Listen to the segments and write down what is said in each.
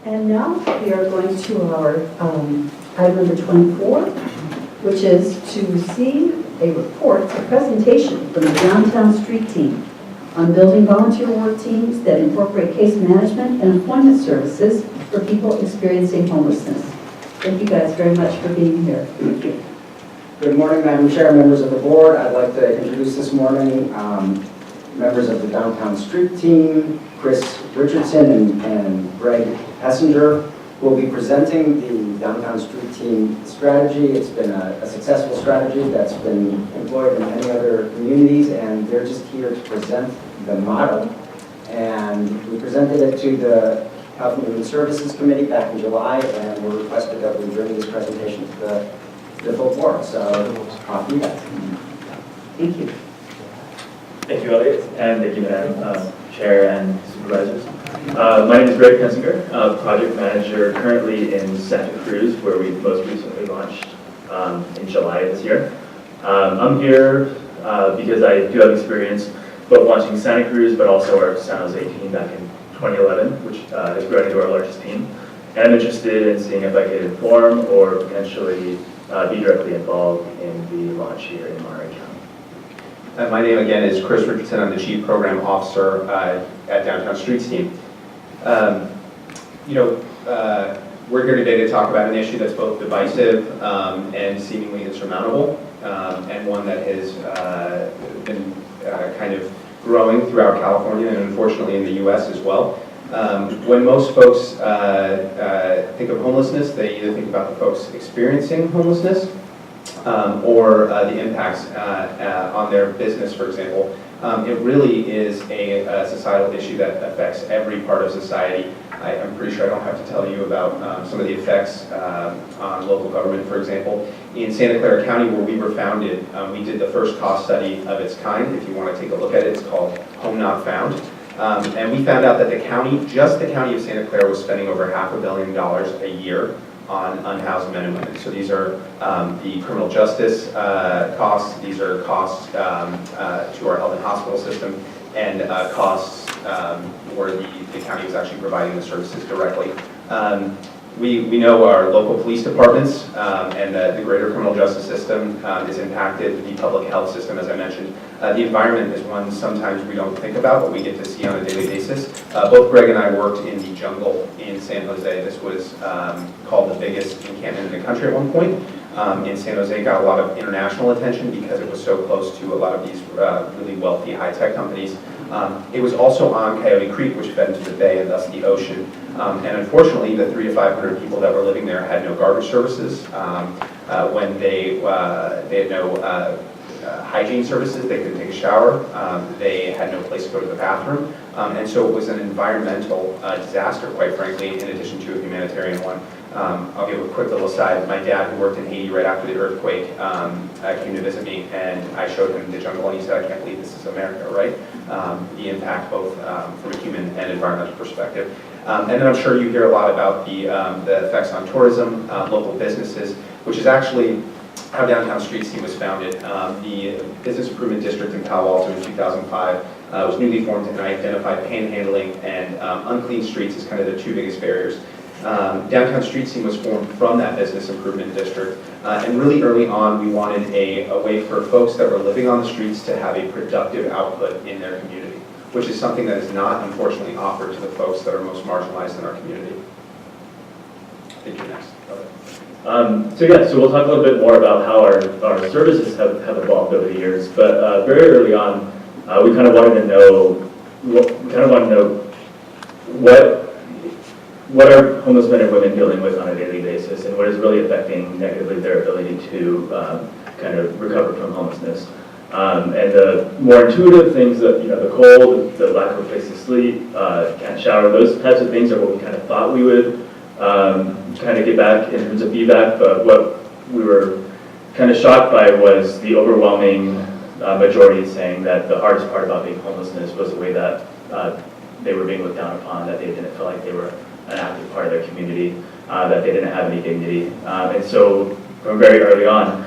And now we are going to our item number 24, which is to receive a report, a presentation from the Downtown Street Team on building volunteer work teams that incorporate case management and employment services for people experiencing homelessness. Thank you guys very much for being here. Thank you. Good morning, Madam Chair, members of the board. I'd like to introduce this morning members of the Downtown Street Team, Chris Richardson and Greg Hessinger will be presenting the Downtown Street Team strategy. It's been a successful strategy that's been employed in many other communities, and they're just here to present the model. And we presented it to the Health and Human Services Committee back in July, and we requested that we bring this presentation to the full board. So, off you guys. Thank you. Thank you, Elliot, and thank you, Madam Chair and Supervisors. My name is Greg Pensinger, Project Manager currently in Santa Cruz, where we most recently launched in July of this year. I'm here because I do have experience both launching Santa Cruz, but also our San Jose team back in 2011, which has grown into our largest team. And I'm interested in seeing if I could inform or potentially be directly involved in the launch here in Monterey County. My name again is Chris Richardson. I'm the Chief Program Officer at Downtown Streets Team. We're here today to talk about an issue that's both divisive and seemingly insurmountable, and one that has been kind of growing throughout California and unfortunately in the U.S. as well. When most folks think of homelessness, they either think about the folks experiencing homelessness or the impacts on their business, for example. It really is a societal issue that affects every part of society. I'm pretty sure I don't have to tell you about some of the effects on local government, for example. In Santa Clara County, where we were founded, we did the first cost study of its kind. If you want to take a look at it, it's called Home Not Found. And we found out that the county, just the county of Santa Clara, was spending over $500 million a year on unhoused men and women. So these are the criminal justice costs, these are costs to our health and hospital system, and costs where the county was actually providing the services directly. We know our local police departments and the greater criminal justice system is impacted, the public health system, as I mentioned. The environment is one sometimes we don't think about, but we get to see on a daily basis. Both Greg and I worked in the jungle in San Jose. This was called the biggest encampment in the country at one point. In San Jose, got a lot of international attention because it was so close to a lot of these really wealthy high-tech companies. It was also on Coyote Creek, which fed into the bay and thus the ocean. And unfortunately, the 300 to 500 people that were living there had no garbage services. When they had no hygiene services, they couldn't take a shower. They had no place to go to the bathroom. And so it was an environmental disaster, quite frankly, in addition to a humanitarian one. I'll give a quick little aside. My dad, who worked in Haiti right after the earthquake, came to visit me, and I showed him the jungle, and he said, "I can't believe this is America," right? The impact both from a human and environmental perspective. And then I'm sure you hear a lot about the effects on tourism, local businesses, which is actually how Downtown Streets Team was founded. The Business Improvement District in Palo Alto in 2005 was newly formed, and identified panhandling and unclean streets as kind of the two biggest barriers. Downtown Streets Team was formed from that Business Improvement District, and really early on we wanted a way for folks that were living on the streets to have a productive output in their community, which is something that is not unfortunately offered to the folks that are most marginalized in our community. I think you're next. So we'll talk a little bit more about how our services have evolved over the years, but very early on, we kind of wanted to know what are homeless men and women dealing with on a daily basis, and what is really affecting negatively their ability to kind of recover from homelessness. And the more intuitive things, that the cold, the lack of a place to sleep, can't shower, those types of things are what we kind of thought we would kind of get back in terms of feedback. But what we were kind of shocked by was the overwhelming majority saying that the hardest part about being homelessness was the way that they were being looked down upon, that they didn't feel like they were an active part of their community, that they didn't have any dignity. And so from very early on,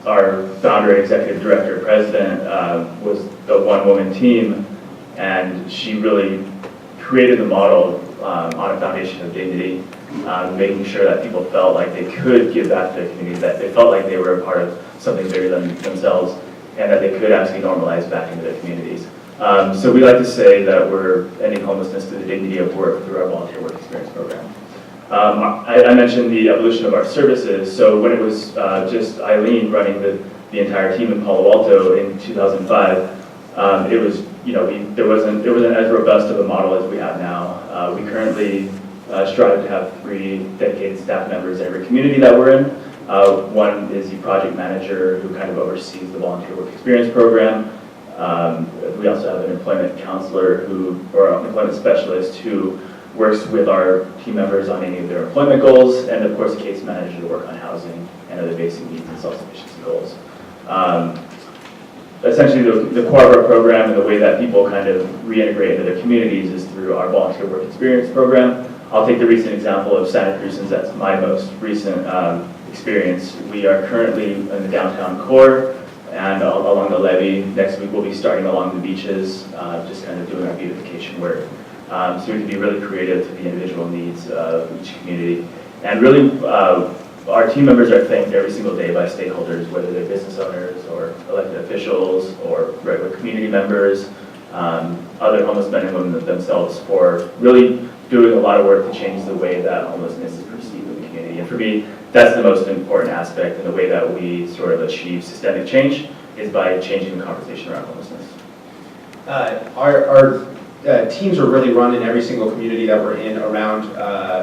our founder, executive director, president was the one-woman team, and she really created the model on a foundation of dignity, making sure that people felt like they could give back to their community, that they felt like they were a part of something bigger than themselves, and that they could actually normalize back into their communities. So we like to say that we're ending homelessness through the dignity of work through our volunteer work experience program. I mentioned the evolution of our services. So when it was just Eileen running the entire team in Palo Alto in 2005, it was, it wasn't as robust of a model as we have now. We currently strive to have 3 dedicated staff members in every community that we're in. One is the project manager who kind of oversees the volunteer work experience program. We also have an employment counselor or an employment specialist who works with our team members on any of their employment goals, and of course a case manager to work on housing and other basic needs and self-sufficiency goals. Essentially the core of our program and the way that people kind of reintegrate into their communities is through our volunteer work experience program. I'll take the recent example of Santa Cruz since that's my most recent experience. We are currently in the downtown core and along the levee. Next week we'll be starting along the beaches, just kind of doing our beautification work. So we can be really creative to the individual needs of each community. And really, our team members are thanked every single day by stakeholders, whether they're business owners or elected officials or regular community members, other homeless men and women themselves, for really doing a lot of work to change the way that homelessness is perceived in the community. And for me, that's the most important aspect, and the way that we sort of achieve systemic change is by changing the conversation around homelessness. Our teams are really run in every single community that we're in around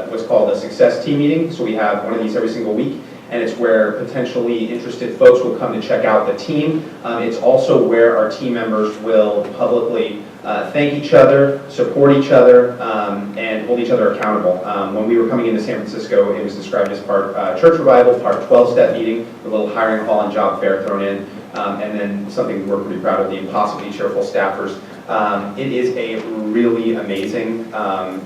what's called a success team meeting. So we have one of these every single week, and it's where potentially interested folks will come to check out the team. It's also where our team members will publicly thank each other, support each other, and hold each other accountable. When we were coming into San Francisco, it was described as part church revival, part 12-step meeting, with a little hiring hall and job fair thrown in, and then something we're pretty proud of, the impossibly cheerful staffers. It is a really amazing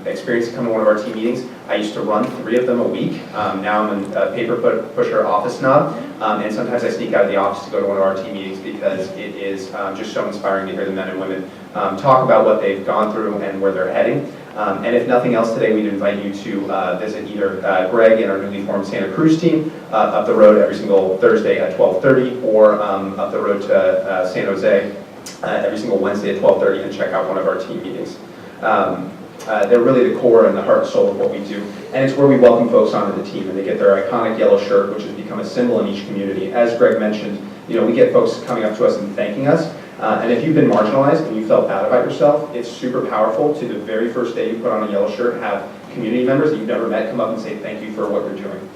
experience to come to one of our team meetings. I used to run 3 of them a week. Now I'm a paper pusher office snob, and sometimes I sneak out of the office to go to one of our team meetings because it is just so inspiring to hear the men and women talk about what they've gone through and where they're heading. And if nothing else today, we'd invite you to visit either Greg and our newly formed Santa Cruz team up the road every single Thursday at 12:30, or up the road to San Jose every single Wednesday at 12:30, and check out one of our team meetings. They're really the core and the heart and soul of what we do, and it's where we welcome folks onto the team, and they get their iconic yellow shirt, which has become a symbol in each community. As Greg mentioned, we get folks coming up to us and thanking us, and if you've been marginalized and you felt bad about yourself, it's super powerful to the very first day you put on a yellow shirt, have community members that you've never met come up and say thank you for what you're doing.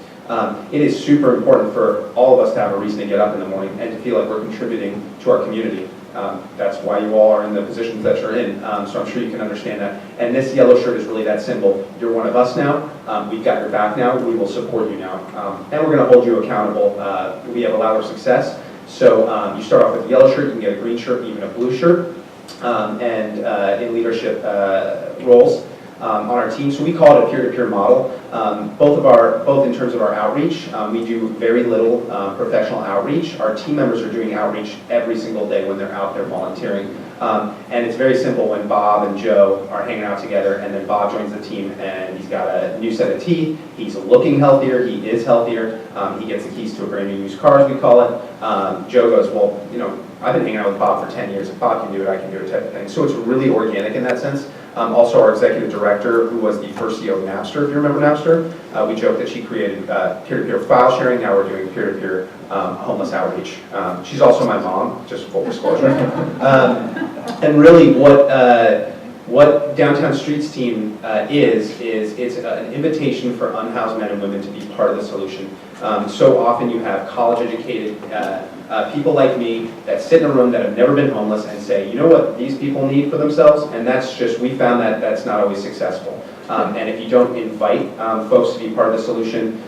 It is super important for all of us to have a reason to get up in the morning and to feel like we're contributing to our community. That's why you all are in the positions that you're in, so I'm sure you can understand that. And this yellow shirt is really that symbol. You're one of us now. We've got your back now. We will support you now. And we're going to hold you accountable. We have a ladder of success. So you start off with a yellow shirt, you can get a green shirt, even a blue shirt, and in leadership roles on our team. So we call it a peer-to-peer model. Both in terms of our outreach, we do very little professional outreach. Our team members are doing outreach every single day when they're out there volunteering. And it's very simple when Bob and Joe are hanging out together, and then Bob joins the team and he's got a new set of teeth, he's looking healthier, he is healthier, he gets the keys to a brand new used car, as we call it. Joe goes, well, I've been hanging out with Bob for 10 years, if Bob can do it, I can do it, type of thing. So it's really organic in that sense. Also, our executive director, who was the first CEO of Napster, if you remember Napster, we joke that she created peer-to-peer file sharing. Now we're doing peer-to-peer homeless outreach. She's also my mom, just full disclosure. And really, what Downtown Streets team is it's an invitation for unhoused men and women to be part of the solution. So often you have college-educated people like me that sit in a room that have never been homeless and say, you know what these people need for themselves? And that's just, we found that that's not always successful. And if you don't invite folks to be part of the solution,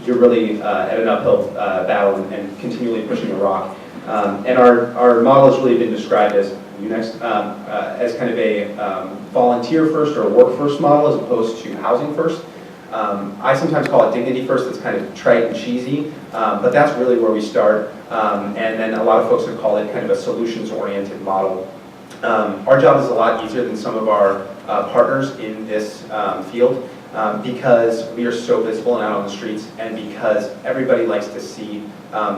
you're really at an uphill battle and continually pushing a rock. And our model has really been described as kind of a volunteer first or a work first model, as opposed to housing first. I sometimes call it dignity first. It's kind of trite and cheesy, but that's really where we start. And then a lot of folks would call it kind of a solutions-oriented model. Our job is a lot easier than some of our partners in this field because we are so visible and out on the streets, and because everybody likes to see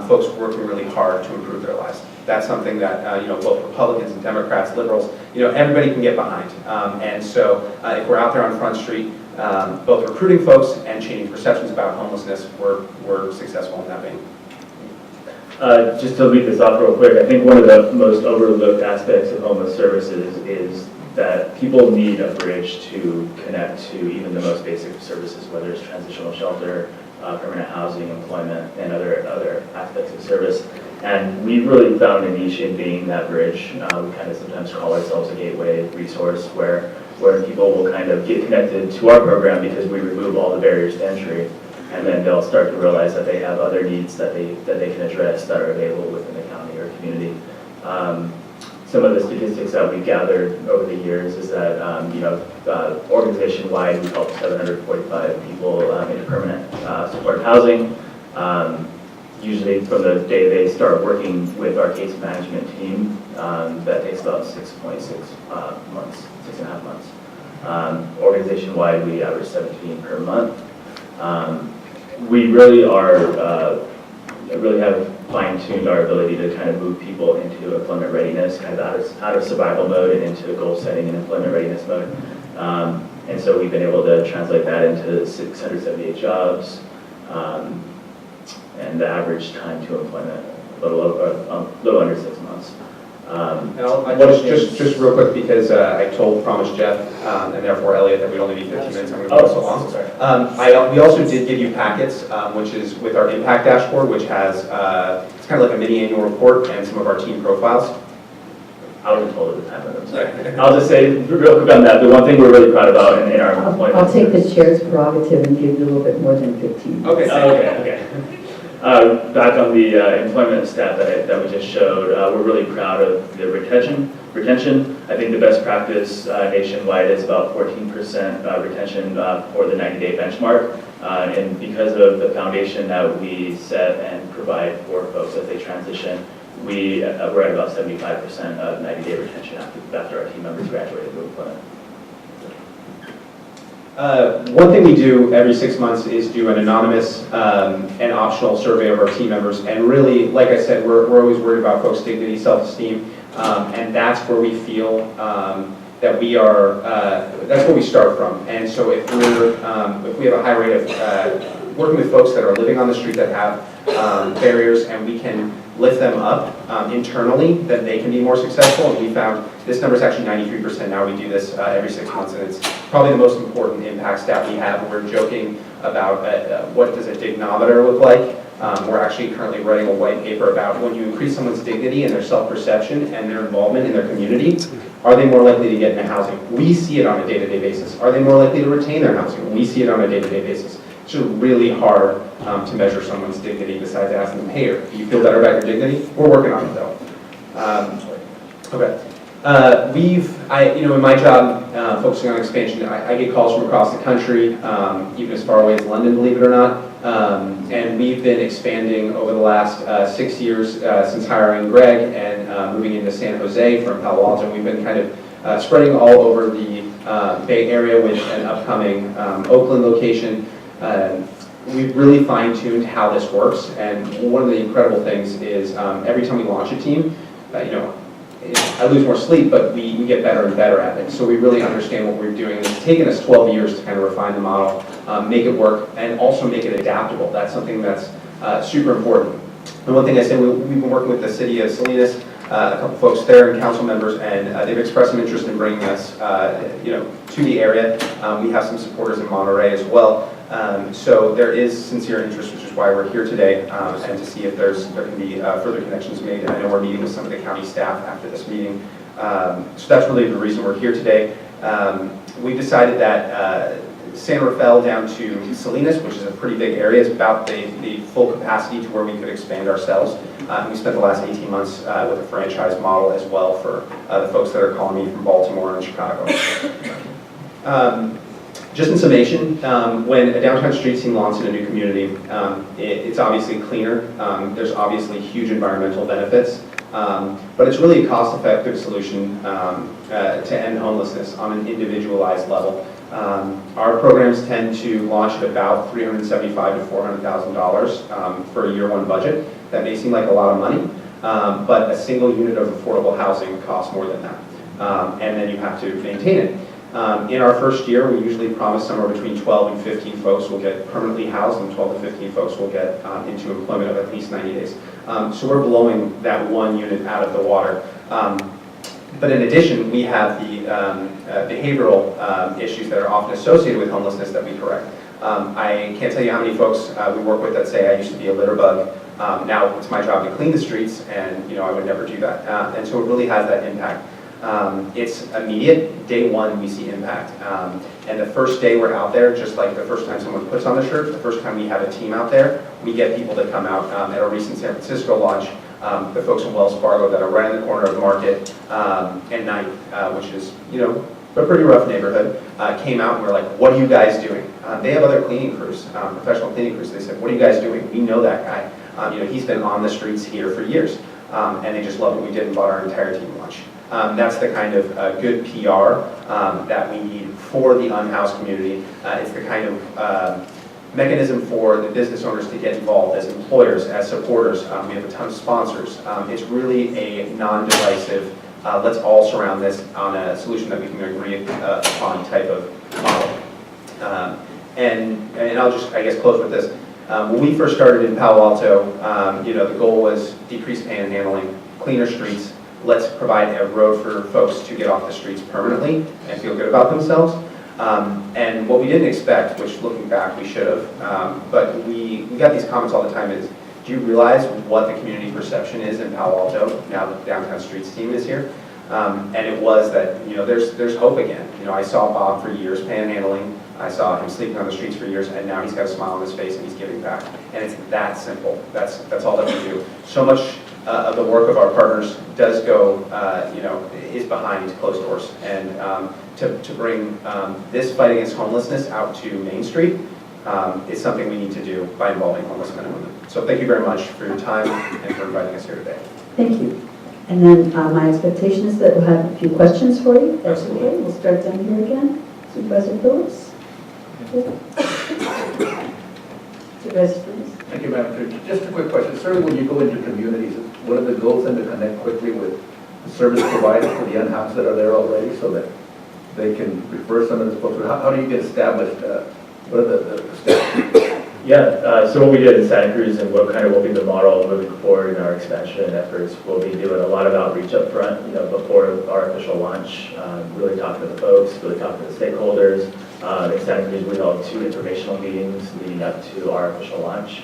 folks working really hard to improve their lives. That's something that both Republicans and Democrats, liberals, everybody can get behind. And so if we're out there on Front Street, both recruiting folks and changing perceptions about homelessness, we're successful in that vein. Just to lead this off real quick, I think one of the most overlooked aspects of homeless services is that people need a bridge to connect to even the most basic services, whether it's transitional shelter, permanent housing, employment, and other aspects of service. And we really found a niche in being that bridge. We kind of sometimes call ourselves a gateway resource where people will kind of get connected to our program because we remove all the barriers to entry. And then they'll start to realize that they have other needs that they can address that are available within the county or community. Some of the statistics that we've gathered over the years is that organization-wide we've helped 745 people into permanent supported housing. Usually from the day they start working with our case management team, that takes about 6.6 months, 6.5 months. Organization-wide we average 17 per month. We really really have fine-tuned our ability to kind of move people into employment readiness, kind of out of survival mode and into goal setting and employment readiness mode. And so we've been able to translate that into 678 jobs, and the average time to employment a little under 6 months. And I'll just real quick, because I promised Jeff and therefore Elliot that we'd only be 15 minutes. I'm going to go so long. We also did give you packets, which is with our impact dashboard, which has it's kind of like a mini annual report and some of our team profiles. I wasn't told at the time, but I'm sorry. I'll just say real quick on that. The one thing we're really proud about in our employment. I'll take the chair's prerogative and give you a little bit more than 15. Okay. Okay. Back on the employment stat that we just showed, we're really proud of the retention. I think the best practice nationwide is about 14% retention for the 90-day benchmark. And because of the foundation that we set and provide for folks as they transition, we're at about 75% of 90-day retention after our team members graduate to employment. One thing we do every 6 months is do an anonymous and optional survey of our team members. And really, like I said, we're always worried about folks' dignity, self-esteem, and that's where we feel that we are, that's where we start from. And so if we have a high rate of working with folks that are living on the street that have barriers, and we can lift them up internally, then they can be more successful. And we found this number is actually 93% now. We do this every 6 months, and it's probably the most important impact stat we have. We're joking about what does a dignometer look like. We're actually currently writing a white paper about when you increase someone's dignity and their self-perception and their involvement in their community, are they more likely to get into housing? We see it on a day-to-day basis. Are they more likely to retain their housing? We see it on a day-to-day basis. It's really hard to measure someone's dignity besides asking them, hey, do you feel better about your dignity? We're working on it though. Okay. In my job, focusing on expansion, I get calls from across the country, even as far away as London, believe it or not. And we've been expanding over the last 6 years since hiring Greg and moving into San Jose from Palo Alto. We've been kind of spreading all over the Bay Area with an upcoming Oakland location. We've really fine-tuned how this works, and one of the incredible things is every time we launch a team, I lose more sleep, but we get better and better at it. So we really understand what we're doing. It's taken us 12 years to kind of refine the model, make it work, and also make it adaptable. That's something that's super important. And one thing I said, we've been working with the city of Salinas, a couple folks there and council members, and they've expressed some interest in bringing us to the area. We have some supporters in Monterey as well. So there is sincere interest, which is why we're here today, and to see if there can be further connections made. And I know we're meeting with some of the county staff after this meeting. So that's really the reason we're here today. We decided that San Rafael down to Salinas, which is a pretty big area, is about the full capacity to where we could expand ourselves. We spent the last 18 months with a franchise model as well for the folks that are calling me from Baltimore and Chicago. Just in summation, when a downtown street team launches in a new community, it's obviously cleaner. There's obviously huge environmental benefits. But it's really a cost-effective solution to end homelessness on an individualized level. Our programs tend to launch at about $375,000 to $400,000 for a year one budget. That may seem like a lot of money, but a single unit of affordable housing costs more than that. And then you have to maintain it. In our first year, we usually promise somewhere between 12 and 15 folks will get permanently housed, and 12 to 15 folks will get into employment of at least 90 days. So we're blowing that one unit out of the water. But in addition, we have the behavioral issues that are often associated with homelessness that we correct. I can't tell you how many folks we work with that say, I used to be a litter bug, now it's my job to clean the streets, and I would never do that. And so it really has that impact. It's immediate. Day one, we see impact. And the first day we're out there, just like the first time someone puts on the shirt, the first time we have a team out there, we get people to come out. At our recent San Francisco launch, the folks in Wells Fargo that are right in the corner of the market and Ninth, which is, a pretty rough neighborhood, came out and were like, what are you guys doing? They have other cleaning crews, professional cleaning crews. They said, what are you guys doing? We know that guy. He's been on the streets here for years. And they just loved what we did and bought our entire team lunch. That's the kind of good PR that we need for the unhoused community. It's the kind of mechanism for the business owners to get involved as employers, as supporters. We have a ton of sponsors. It's really a non-divisive, let's all surround this on a solution that we can agree upon type of model. And I'll just, I guess, close with this. When we first started in Palo Alto, the goal was decrease panhandling, cleaner streets. Let's provide a road for folks to get off the streets permanently and feel good about themselves. And what we didn't expect, which looking back we should have, but we got these comments all the time is, do you realize what the community perception is in Palo Alto now that the Downtown Streets team is here? And it was that, there's hope again. I saw Bob for years panhandling. I saw him sleeping on the streets for years, and now he's got a smile on his face and he's giving back. And it's that simple. That's all that we do. So much of the work of our partners does go, is behind closed doors. And to bring this fight against homelessness out to Main Street is something we need to do by involving homeless men and women. So thank you very much for your time and for inviting us here today. Thank you. And then my expectation is that we'll have a few questions for you. That's Absolutely. okay. We'll start down here again. Supervisor Phillips. Supervisor Phillips. Thank you, Madam Chair. Just a quick question. Certainly when you go into communities, one of the goals then to connect quickly with the service providers for the unhoused that are there already so that they can refer some of those folks. How do you get established? What are the steps? Yeah, so what we did in Santa Cruz and what kind of will be the model moving forward in our expansion efforts, we'll be doing a lot of outreach up front, before our official launch, really talking to the folks, really talking to the stakeholders. In Santa Cruz, we held 2 informational meetings leading up to our official launch.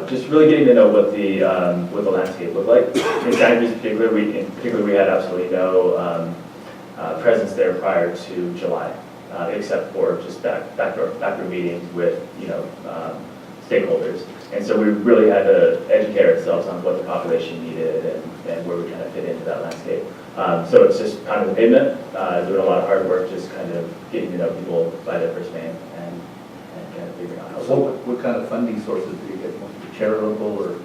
Just really getting to know what the landscape looked like. In Santa Cruz in particular, we had absolutely no presence there prior to July, except for just backdoor meetings with stakeholders. And so we really had to educate ourselves on what the population needed and where we kind of fit into that landscape. So it's just kind of the pavement, doing a lot of hard work, just kind of getting to know people by their first name and kind of figuring out how. What kind of funding sources do you get? Charitable or?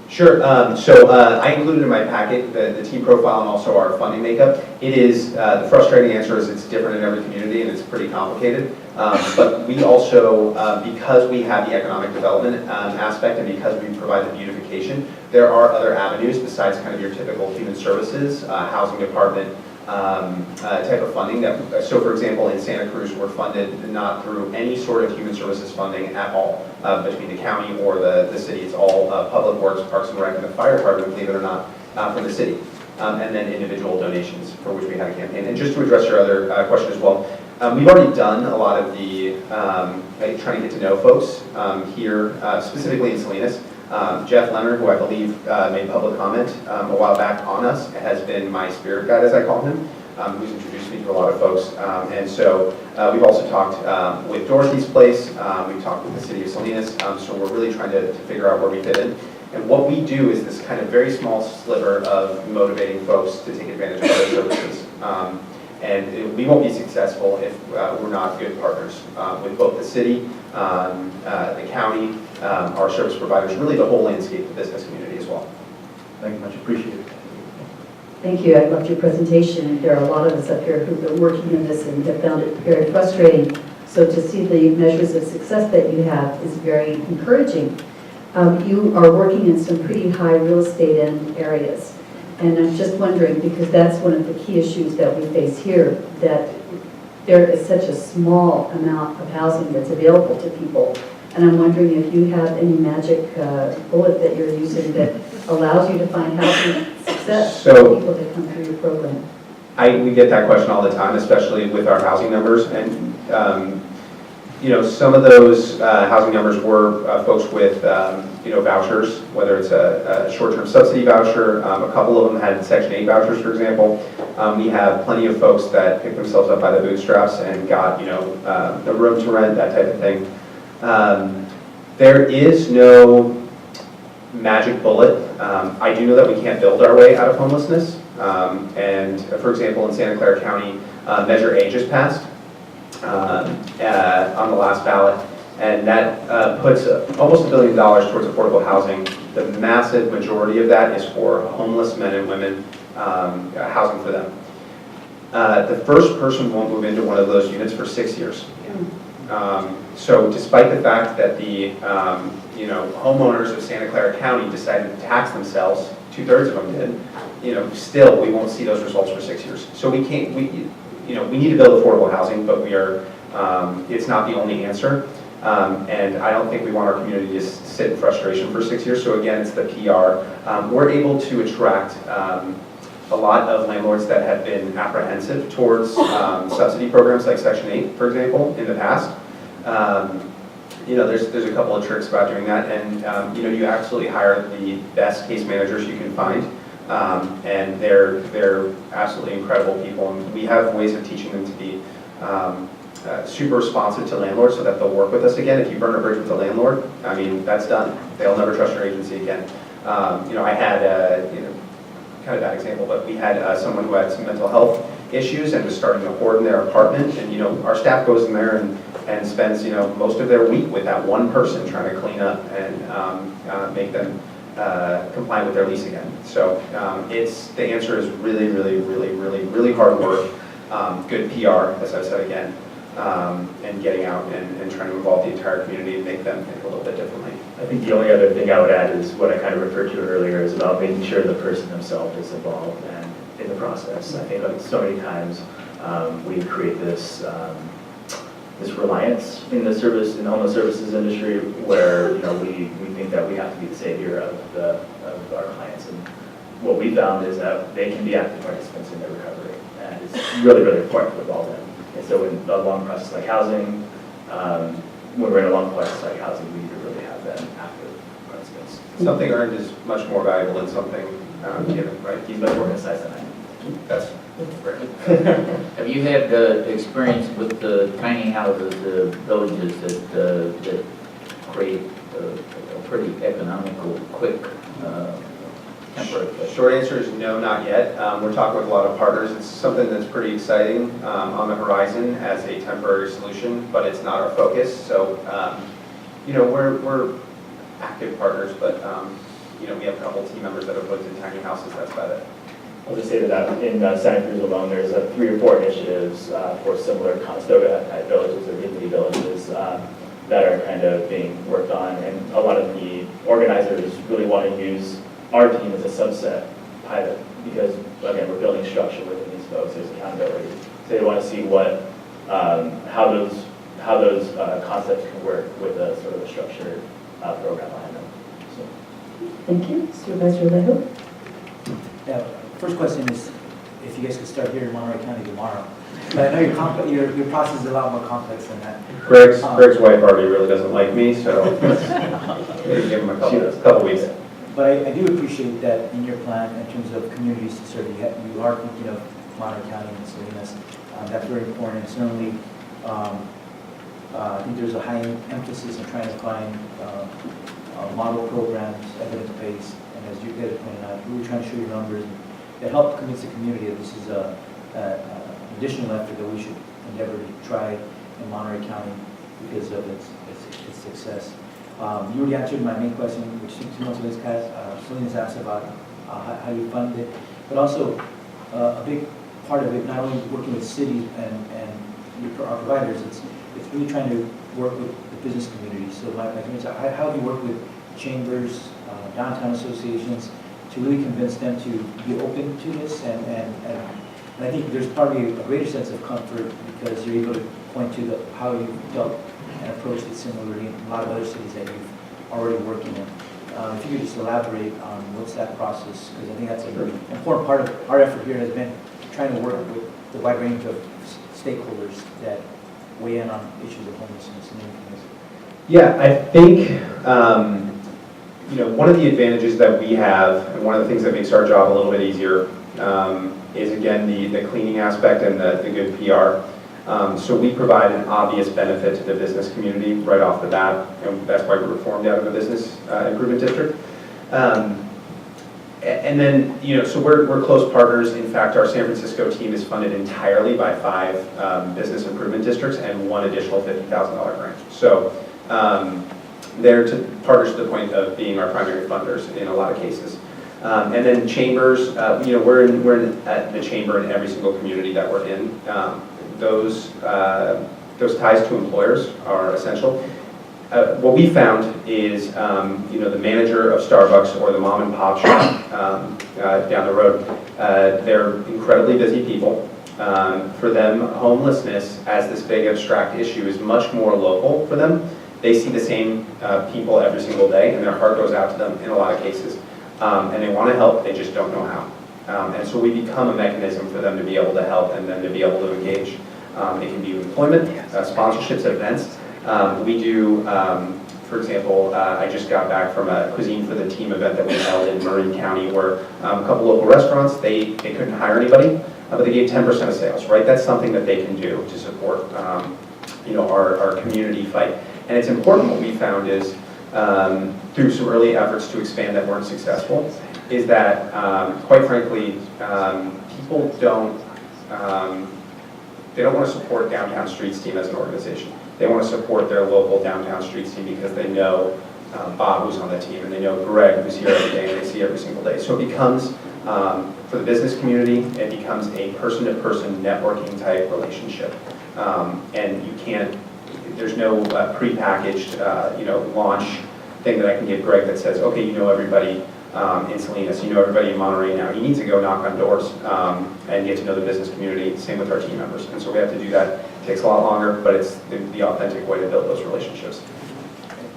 Sure. So I included in my packet the team profile and also our funding makeup. It is, the frustrating answer is it's different in every community and it's pretty complicated. But we also, because we have the economic development aspect and because we provide the beautification, there are other avenues besides kind of your typical human services, housing department type of funding. So for example, in Santa Cruz, we're funded not through any sort of human services funding at all between the county or the city. It's all public works, parks and rec, and the fire department, believe it or not, from the city. And then individual donations for which we had a campaign. And just to address your other question as well, we've already done a lot of the trying to get to know folks here, specifically in Salinas. Jeff Leonard, who I believe made public comment a while back on us, has been my spirit guide, as I call him, who's introduced me to a lot of folks. And so we've also talked with Dorothy's Place, we've talked with the city of Salinas, so we're really trying to figure out where we fit in. And what we do is this kind of very small sliver of motivating folks to take advantage of other services. And we won't be successful if we're not good partners with both the city, the county, our service providers, really the whole landscape of the business community as well. Thank you much. Appreciate it. Thank you. I loved your presentation. There are a lot of us up here who've been working in this and have found it very frustrating. So to see the measures of success that you have is very encouraging. You are working in some pretty high real estate end areas. And I'm just wondering, because that's one of the key issues that we face here, that there is such a small amount of housing that's available to people. And I'm wondering if you have any magic bullet that you're using that allows you to find housing success for people that come through your program. We get that question all the time, especially with our housing numbers. And, some of those housing numbers were folks with, vouchers, whether it's a short-term subsidy voucher. A couple of them had Section 8 vouchers, for example. We have plenty of folks that picked themselves up by the bootstraps and got, a room to rent, that type of thing. There is no magic bullet. I do know that we can't build our way out of homelessness. And for example, in Santa Clara County, Measure A just passed on the last ballot, and that puts almost $1 billion towards affordable housing. The massive majority of that is for homeless men and women, housing for them. The first person won't move into one of those units for 6 years. So despite the fact that the homeowners of Santa Clara County decided to tax themselves, 2/3 of them did, still we won't see those results for 6 years. So we need to build affordable housing, but it's not the only answer. And I don't think we want our community to sit in frustration for 6 years. So again, it's the PR. We're able to attract a lot of landlords that have been apprehensive towards subsidy programs like Section 8, for example, in the past. There's a couple of tricks about doing that, and you absolutely hire the best case managers you can find, and they're absolutely incredible people, and we have ways of teaching them to be super responsive to landlords so that they'll work with us again. If you burn a bridge with a landlord, I mean, that's done. They'll never trust your agency again. I had kind of bad example, but we had someone who had some mental health issues and was starting to hoard in their apartment, and our staff goes in there and spends most of their week with that one person trying to clean up and make them comply with their lease again. So the answer is really, really, really, really, really hard work, good PR, as I said again, and getting out and trying to involve the entire community and make them think a little bit differently. I think the only other thing I would add is what I kind of referred to earlier is about making sure the person himself is involved and in the process. I think so many times we create this reliance in the homeless services industry where we think that we have to be the savior of our clients, and what we found is that they can be active participants in their recovery, and it's really, really important to involve them. And so in a long process like housing, when we're in a long process like housing, we need to really have them active participants. Something earned is much more valuable than something given, right? He's much more concise than I am. That's right. Have you had experience with the tiny houses, the villages that create a pretty economical, quick, temporary fix? Short answer is no, not yet. We're talking with a lot of partners. It's something that's pretty exciting on the horizon as a temporary solution, but it's not our focus. So, we're active partners, but we have a couple team members that have lived in tiny houses. That's about it. I'll just say that in Santa Cruz alone, there's 3 or 4 initiatives for similar Conestoga type villages or dignity villages that are kind of being worked on, and a lot of the organizers really want to use our team as a subset pilot because, again, we're building structure within these folks. There's accountability, so they want to see how those concepts can work with a sort of a structured program behind them. So. Thank you. Supervisor Alejo? Yeah, first question is if you guys could start here in Monterey County tomorrow. But I know your process is a lot more complex than that. Greg's wife already really doesn't like me, so maybe give him a couple weeks. But I do appreciate that in your plan in terms of communities to serve. You are thinking of Monterey County and Salinas. That's very important. And certainly, I think there's a high emphasis on trying to find model programs, evidence-based, and as you guys pointed out, really trying to show your numbers that help convince the community that this is an additional effort that we should endeavor to try in Monterey County because of its success. You already answered my main question, which seems to most of this guys. Salinas asked about how you fund it, but also a big part of it, not only working with cities and our providers, it's really trying to work with the business community. So my community, how do you work with chambers, downtown associations, to really convince them to be open to this? And I think there's probably a greater sense of comfort because you're able to point to how you've dealt and approached it similarly in a lot of other cities that you've already working in. If you could just elaborate on what's that process, because I think that's a very important part of our effort here has been trying to work with the wide range of stakeholders that weigh in on issues of homelessness and everything else. Yeah, I think, one of the advantages that we have, and one of the things that makes our job a little bit easier, is again, the cleaning aspect and the good PR. So we provide an obvious benefit to the business community right off the bat, and that's why we were formed out of a business improvement district. And then, so we're close partners. In fact, our San Francisco team is funded entirely by 5 business improvement districts and 1 additional $50,000 grant. So they're partners to the point of being our primary funders in a lot of cases. And then chambers, we're in at the chamber in every single community that we're in. Those ties to employers are essential. What we found is, the manager of Starbucks or the mom and pop shop down the road, they're incredibly busy people. For them, homelessness as this big abstract issue is much more local for them. They see the same people every single day, and their heart goes out to them in a lot of cases. And they want to help, they just don't know how. And so we become a mechanism for them to be able to help and then to be able to engage. It can be employment, sponsorships at events. We do, for example, I just got back from a Cuisine for the Team event that we held in Marin County where a couple local restaurants, they couldn't hire anybody, but they gave 10% of sales, right? That's something that they can do to support, our community fight. And it's important. What we found is, through some early efforts to expand that weren't successful, is that, quite frankly, people don't want to support Downtown Streets Team as an organization. They want to support their local Downtown Streets Team because they know Bob, who's on the team, and they know Greg, who's here every day, and they see every single day. So it becomes, for the business community, it becomes a person-to-person networking type relationship. And you can't, there's no prepackaged, launch thing that I can give Greg that says, okay, you know everybody in Salinas, you know everybody in Monterey now. You need to go knock on doors and get to know the business community. Same with our team members. And so we have to do that. It takes a lot longer, but it's the authentic way to build those relationships.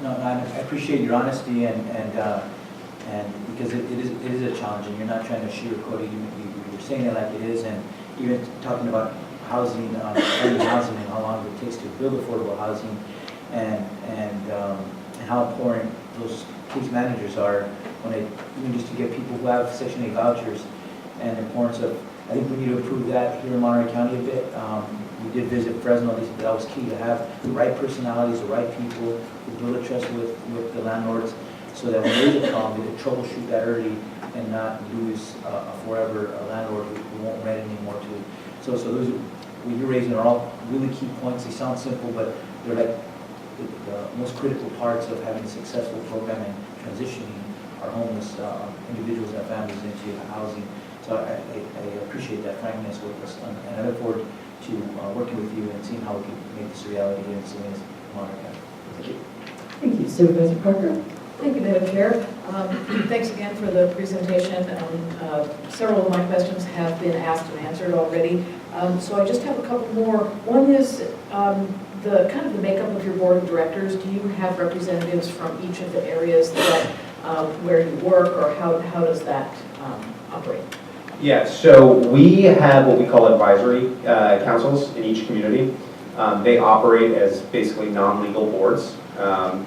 No, I appreciate your honesty and because it is a challenge, and you're not trying to sugarcoat it. You're saying it like it is, and even talking about housing, finding housing, and how long it takes to build affordable housing, and how important those case managers are when even just to get people who have Section 8 vouchers, and the importance of. I think we need to improve that here in Monterey County a bit. We did visit Fresno. They said that was key to have the right personalities, the right people who build a trust with the landlords, so that when there's a problem, we can troubleshoot that early and not lose a forever landlord who won't rent anymore to. So those what you're raising are all really key points. They sound simple, but they're like the most critical parts of having a successful program and transitioning our homeless individuals and families into housing. So I appreciate that frankness with us, and I look forward to working with you and seeing how we can make this a reality here in Salinas, Monterey County. Thank you. Thank you. Supervisor Parker? Thank you, Madam Chair. Thanks again for the presentation. Several of my questions have been asked and answered already. So I just have a couple more. One is the kind of the makeup of your board of directors. Do you have representatives from each of the areas that where you work, or how does that operate? Yeah, so we have what we call advisory councils in each community. They operate as basically non-legal boards.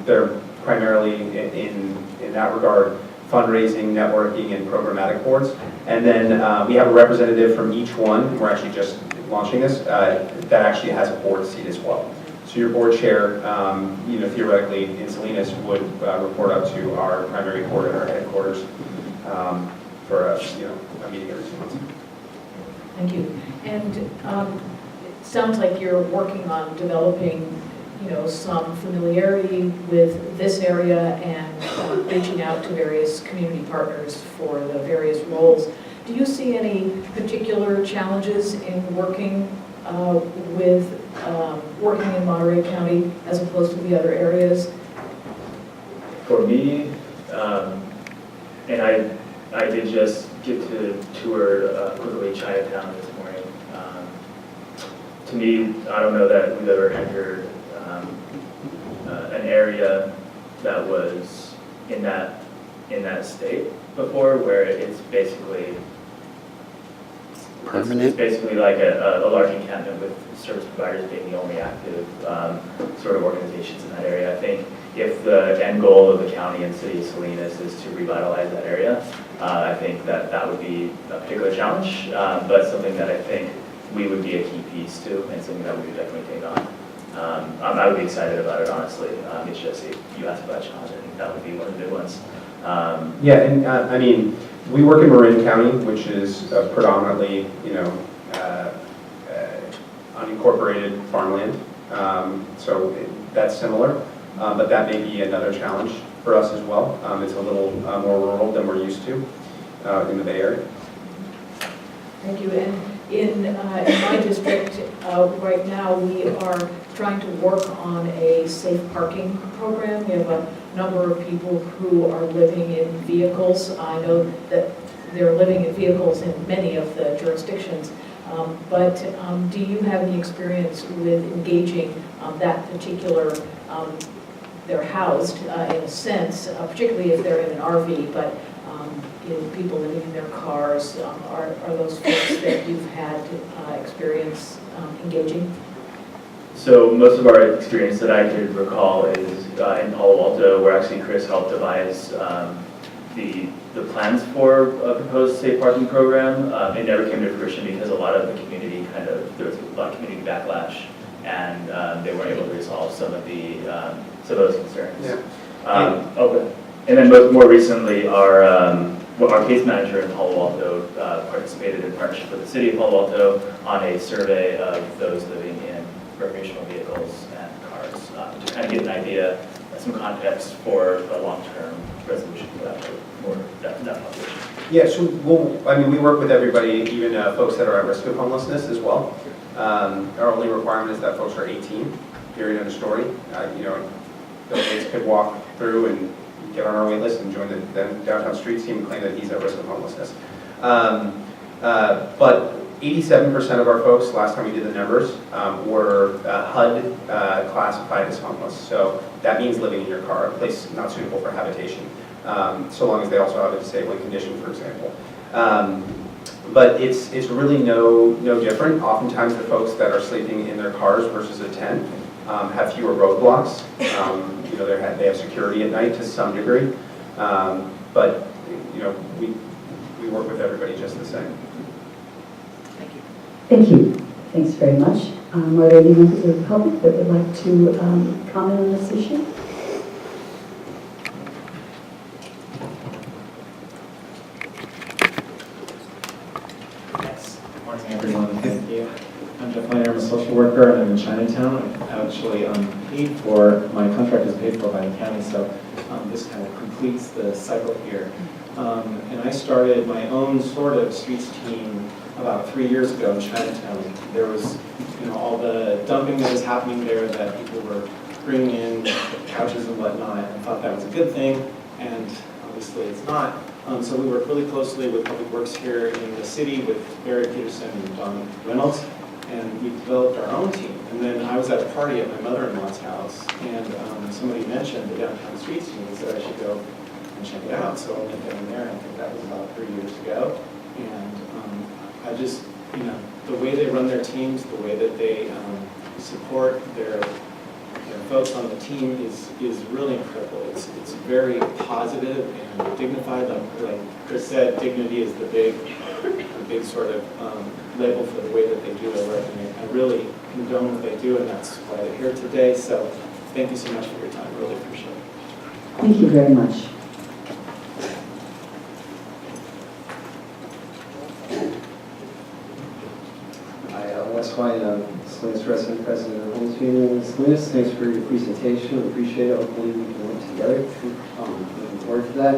They're primarily in that regard fundraising, networking, and programmatic boards. And then we have a representative from each one. We're actually just launching this that actually has a board seat as well. So your board chair, theoretically in Salinas would report up to our primary board at our headquarters for a meeting every 2 months. Thank you. And it sounds like you're working on developing, some familiarity with this area and reaching out to various community partners for the various roles. Do you see any particular challenges in working working in Monterey County as opposed to the other areas? For me, and I did just get to tour quickly Chinatown this morning. To me, I don't know that we've ever entered an area that was in that state before, where it's basically Permanent? It's basically like a large encampment with service providers being the only active sort of organizations in that area. I think if the end goal of the county and city of Salinas is to revitalize that area, I think that would be a particular challenge, but something that I think we would be a key piece to, and something that we would definitely take on. I would be excited about it, honestly. It's just, if you ask about challenge, I think that would be one of the big ones. Yeah, and I mean, we work in Marin County, which is predominantly, unincorporated farmland. So that's similar, but that may be another challenge for us as well. It's a little more rural than we're used to in the Bay Area. Thank you. And in my district, right now, we are trying to work on a safe parking program. We have a number of people who are living in vehicles. I know that they're living in vehicles in many of the jurisdictions. But do you have any experience with engaging that particular, they're housed in a sense, particularly if they're in an RV, but people living in their cars, are those folks that you've had experience engaging? So most of our experience that I could recall is in Palo Alto, where actually Chris helped devise the plans for a proposed safe parking program. It never came to fruition because a lot of the community there was a lot of community backlash, and they weren't able to resolve some of those concerns. Yeah. Okay. And then more recently, our case manager in Palo Alto participated in partnership with the city of Palo Alto on a survey of those living in recreational vehicles and cars to kind of get an idea, some context for a long-term resolution for that population. Yeah, so we work with everybody, even folks that are at risk of homelessness as well. Our only requirement is that folks are 18, period, end of story. Bill Gates could walk through and get on our wait list and join the downtown streets team and claim that he's at risk of homelessness. But 87% of our folks, last time we did the numbers, were HUD classified as homeless. So that means living in your car, a place not suitable for habitation, so long as they also have a disabling condition, for example. But it's really no different. Oftentimes the folks that are sleeping in their cars versus a tent have fewer roadblocks. They have security at night to some degree, but we work with everybody just the same. Thank you. Thank you. Thanks very much. Are there any members of the public that would like to comment on this issue? Yes. Good morning, everyone. Thank you. I'm Jeff Miner. I'm a social worker, and I'm in Chinatown. Actually, paid for. My contract is paid for by the county, so this kind of completes the cycle here. And I started my own sort of streets team about 3 years ago in Chinatown. There was, all the dumping that was happening there, that people were bringing in couches and whatnot, and thought that was a good thing, and obviously it's not. So we work really closely with Public Works here in the city, with Barry Peterson and Don Reynolds, and we developed our own team. And then I was at a party at my mother-in-law's house, and somebody mentioned the downtown streets team and said I should go and check it out. So I went down there, and I think that was about 3 years ago. And I just, the way they run their teams, the way that they support their folks on the team is really incredible. It's very positive and dignified. Like Chris said, dignity is the big sort of label for the way that they do their work. And I really condone what they do, and that's why they're here today. So thank you so much for your time. Really appreciate it. Thank you very much. Wes White, Salinas resident, president of the Homeless Union in Salinas. Thanks for your presentation. We appreciate it. Hopefully we can work together. Looking forward to that.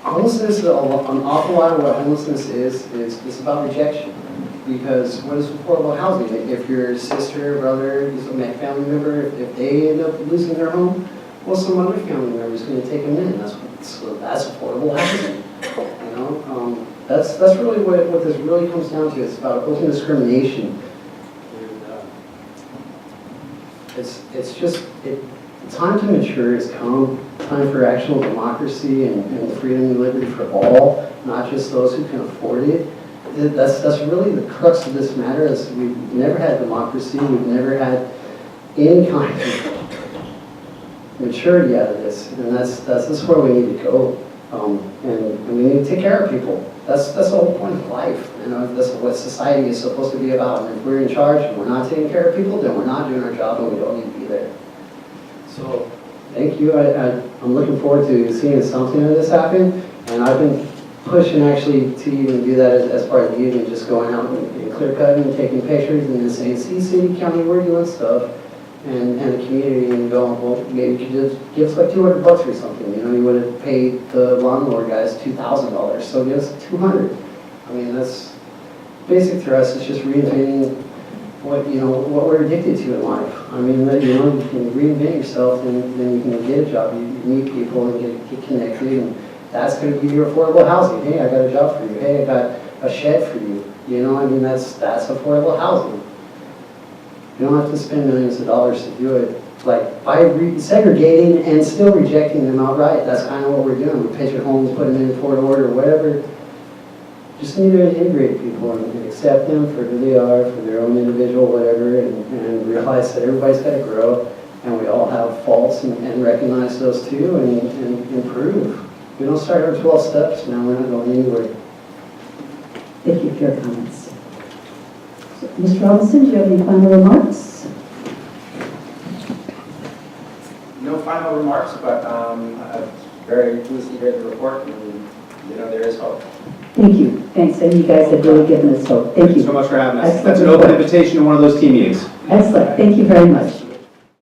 Homelessness, an awful lot of what homelessness is it's about rejection. Because what is affordable housing? If your sister, brother, family member, if they end up losing their home, well, some other family member is going to take them in. That's affordable housing. You know, that's really what this really comes down to. It's about open discrimination. And it's just time to mature has come. Time for actual democracy and freedom and liberty for all, not just those who can afford it. That's really the crux of this matter. Is we've never had democracy. We've never had any kind of maturity out of this, and that's where we need to go. And we need to take care of people. That's the whole point of life. You know, that's what society is supposed to be about. And if we're in charge and we're not taking care of people, then we're not doing our job, and we don't need to be there. So, thank you. I'm looking forward to seeing something of this happen, and I've been pushing actually to even do that as part of the union, just going out and clear cutting and taking pictures and then saying, see, city, county, we're doing stuff, and the community, and going, well, maybe you could just give us like $200 or something. You know, you would have paid the lawnmower guys $2,000, so give us $200. I mean, that's basic to us. It's just reinventing what we're addicted to in life. I mean, you can reinvent yourself, and then you can get a job. You meet people and get connected, and that's going to be your affordable housing. Hey, I got a job for you. Hey, I got a shed for you. You know, I mean, that's affordable housing. You don't have to spend millions of dollars to do it. Like, by segregating and still rejecting them outright, that's kind of what we're doing. We pitch at homes, put them in Fort Order or whatever. Just need to integrate people and accept them for who they are, for their own individual whatever, and realize that everybody's got to grow, and we all have faults, and recognize those too, and improve. We don't start our 12 steps now, we're not going anywhere. Thank you for your comments. So, Mr. Robinson, do you have any final remarks? No final remarks, but I'm very pleased to hear the report, and there is hope. Thank you. Thanks, and you guys have really given us hope. Thank you. Thanks so much for having us. Excellent That's an open report. invitation to one of those team meetings. Excellent. Thank you very much.